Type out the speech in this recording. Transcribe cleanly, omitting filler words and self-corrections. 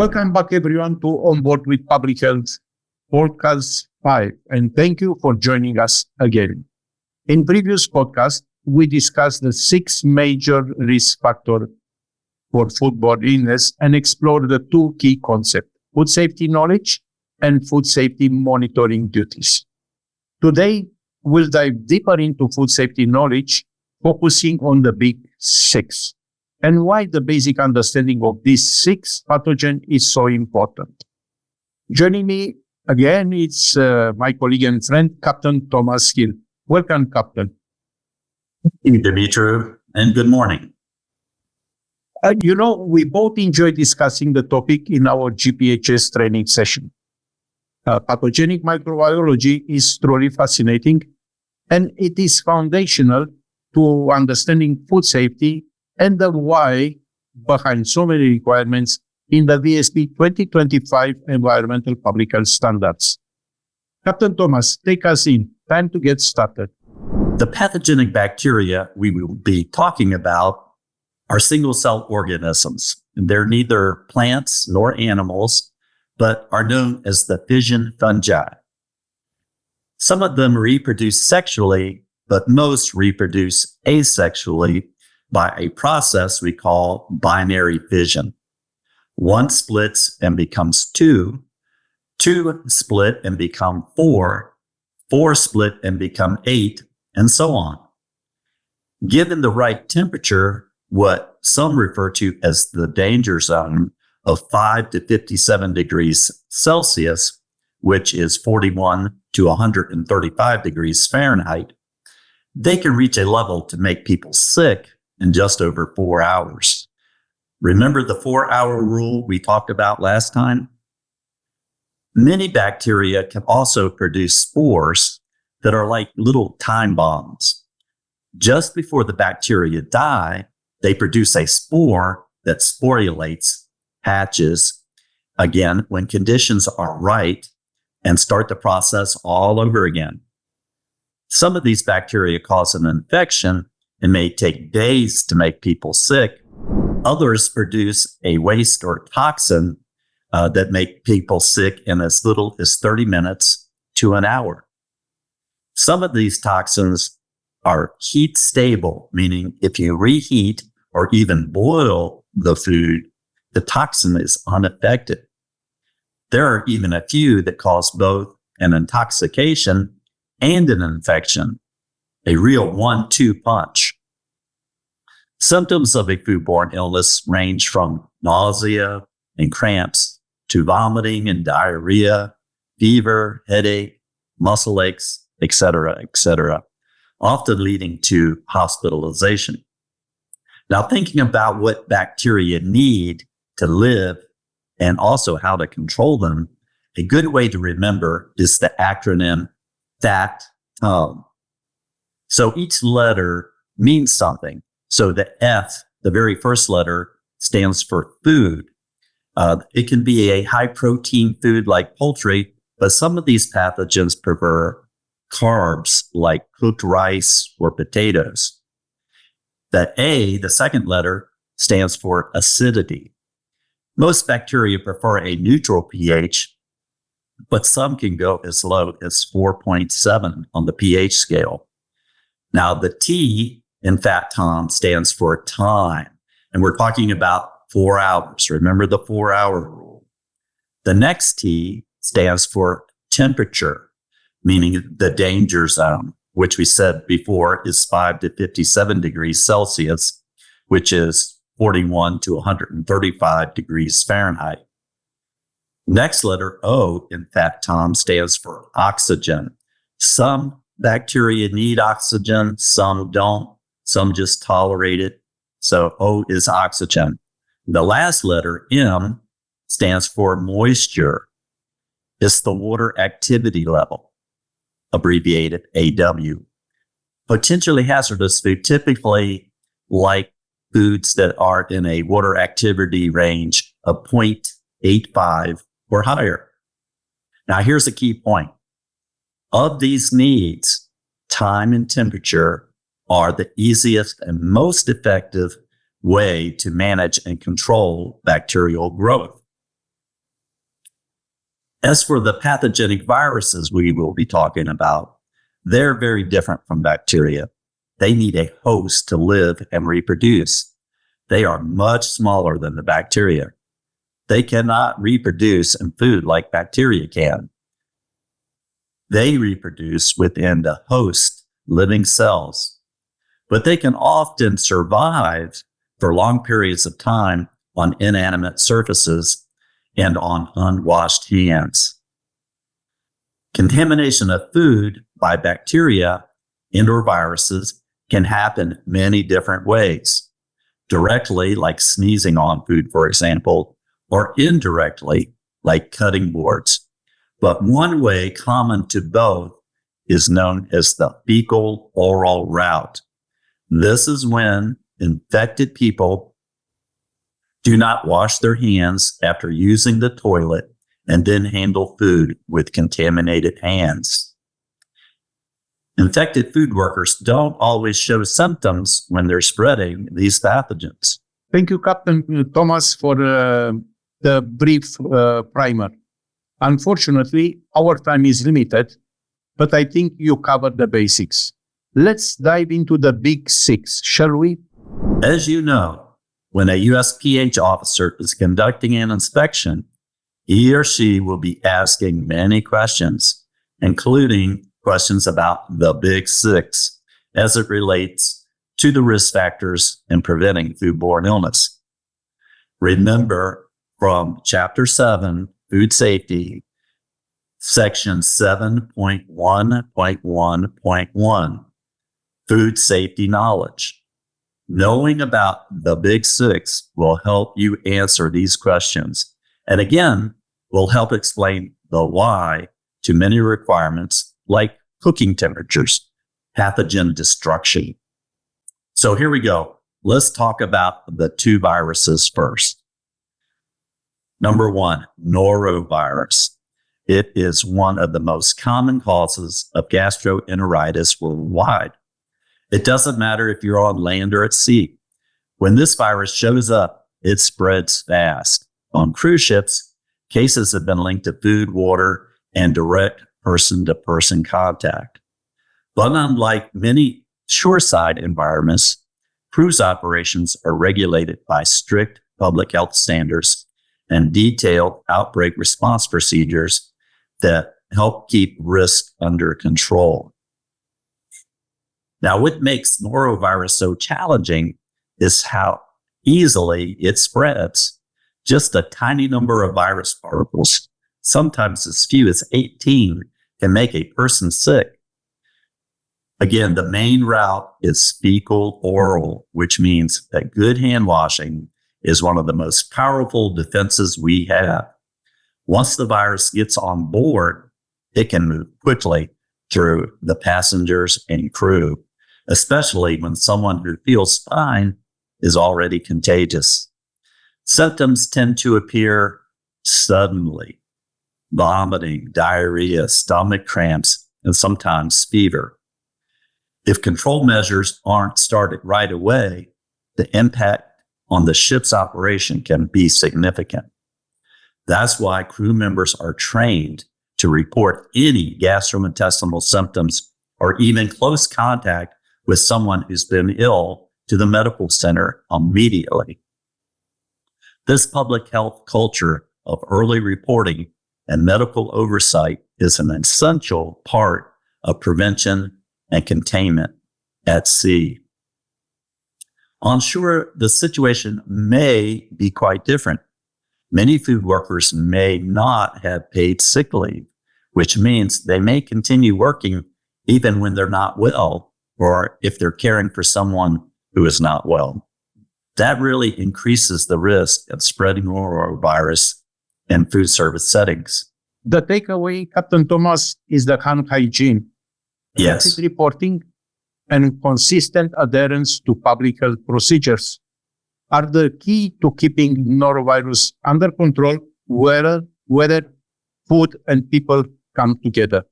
Welcome back, everyone, to On Board with Public Health Podcast 5, and thank you for joining us again. In previous podcasts, we discussed the 6 major risk factors for foodborne illness and explored the 2 key concepts, food safety knowledge and food safety monitoring duties. Today, we'll dive deeper into food safety knowledge, focusing on the big 6 and why the basic understanding of these 6 pathogens is so important. Joining me again is my colleague and friend, Captain Thomas Hill. Welcome, Captain. Thank you, Dimitru, and good morning. We both enjoy discussing the topic in our GPHS training session. Pathogenic microbiology is truly fascinating, and it is foundational to understanding food safety and the why behind so many requirements in the VSP 2025 Environmental Public Health Standards. Captain Thomas, take us in. Time to get started. The pathogenic bacteria we will be talking about are single-cell organisms. They're neither plants nor animals, but are known as the fission fungi. Some of them reproduce sexually, but most reproduce asexually by a process we call binary fission. 1 splits and becomes 2, 2 split and become 4, 4 split and become 8, and so on. Given the right temperature, what some refer to as the danger zone of 5 to 57 degrees Celsius, which is 41 to 135 degrees Fahrenheit, they can reach a level to make people sick in just over 4 hours. Remember the 4-hour rule we talked about last time? Many bacteria can also produce spores that are like little time bombs. Just before the bacteria die, they produce a spore that sporulates, hatches, again when conditions are right, and start the process all over again. Some of these bacteria cause an infection and may take days to make people sick. Others produce a waste or toxin that make people sick in as little as 30 minutes to an hour. Some of these toxins are heat stable, meaning if you reheat or even boil the food, the toxin is unaffected. There are even a few that cause both an intoxication and an infection, a real 1-2 punch. Symptoms of a foodborne illness range from nausea and cramps to vomiting and diarrhea, fever, headache, muscle aches, etc., often leading to hospitalization. Now, thinking about what bacteria need to live and also how to control them, a good way to remember is the acronym FAT-TOM. So each letter means something. So the F, the very first letter, stands for food. It can be a high-protein food like poultry, but some of these pathogens prefer carbs like cooked rice or potatoes. The A, the second letter, stands for acidity. Most bacteria prefer a neutral pH, but some can go as low as 4.7 on the pH scale. Now, the T in FAT-TOM stands for time, and we're talking about 4 hours. Remember the 4-hour rule. The next T stands for temperature, meaning the danger zone, which we said before is 5 to 57 degrees Celsius, which is 41 to 135 degrees Fahrenheit. Next letter, O in FAT-TOM, stands for oxygen. Some bacteria need oxygen, some don't. Some just tolerate it. So O is oxygen. The last letter, M, stands for moisture. It's the water activity level, abbreviated AW. Potentially hazardous food, typically like foods that are in a water activity range of 0.85 or higher. Now, here's a key point. Of these needs, time and temperature are the easiest and most effective way to manage and control bacterial growth. As for the pathogenic viruses we will be talking about, they're very different from bacteria. They need a host to live and reproduce. They are much smaller than the bacteria. They cannot reproduce in food like bacteria can. They reproduce within the host living cells, but they can often survive for long periods of time on inanimate surfaces and on unwashed hands. Contamination of food by bacteria and/or viruses can happen many different ways. Directly, like sneezing on food, for example, or indirectly, like cutting boards. But one way common to both is known as the fecal-oral route. This is when infected people do not wash their hands after using the toilet and then handle food with contaminated hands. Infected food workers don't always show symptoms when they're spreading these pathogens. Thank you, Captain Thomas, for the brief primer. Unfortunately, our time is limited, but I think you covered the basics. Let's dive into the big six, shall we? As you know, when a USPH officer is conducting an inspection, he or she will be asking many questions, including questions about the big six as it relates to the risk factors in preventing foodborne illness. Remember from Chapter 7, Food Safety, Section 7.1.1.1, Food Safety Knowledge. Knowing about the big six will help you answer these questions, and again, will help explain the why to many requirements like cooking temperatures, pathogen destruction. So here we go. Let's talk about the two viruses first. Number one, norovirus. It is one of the most common causes of gastroenteritis worldwide. It doesn't matter if you're on land or at sea. When this virus shows up, it spreads fast. On cruise ships, cases have been linked to food, water, and direct person-to-person contact. But unlike many shoreside environments, cruise operations are regulated by strict public health standards and detailed outbreak response procedures that help keep risk under control. Now, what makes norovirus so challenging is how easily it spreads. Just a tiny number of virus particles, sometimes as few as 18, can make a person sick. Again, the main route is fecal-oral, which means that good hand washing is one of the most powerful defenses we have. Once the virus gets on board, it can move quickly through the passengers and crew, especially when someone who feels fine is already contagious. Symptoms tend to appear suddenly: vomiting, diarrhea, stomach cramps, and sometimes fever. If control measures aren't started right away, the impact on the ship's operation can be significant. That's why crew members are trained to report any gastrointestinal symptoms or even close contact with someone who's been ill to the medical center immediately. This public health culture of early reporting and medical oversight is an essential part of prevention and containment at sea. On shore, the situation may be quite different. Many food workers may not have paid sick leave, which means they may continue working even when they're not well, or if they're caring for someone who is not well. That really increases the risk of spreading norovirus in food service settings. The takeaway, Captain Thomas, is the hand hygiene. Yes. Rapid reporting and consistent adherence to public health procedures are the key to keeping norovirus under control, whether food and people come together.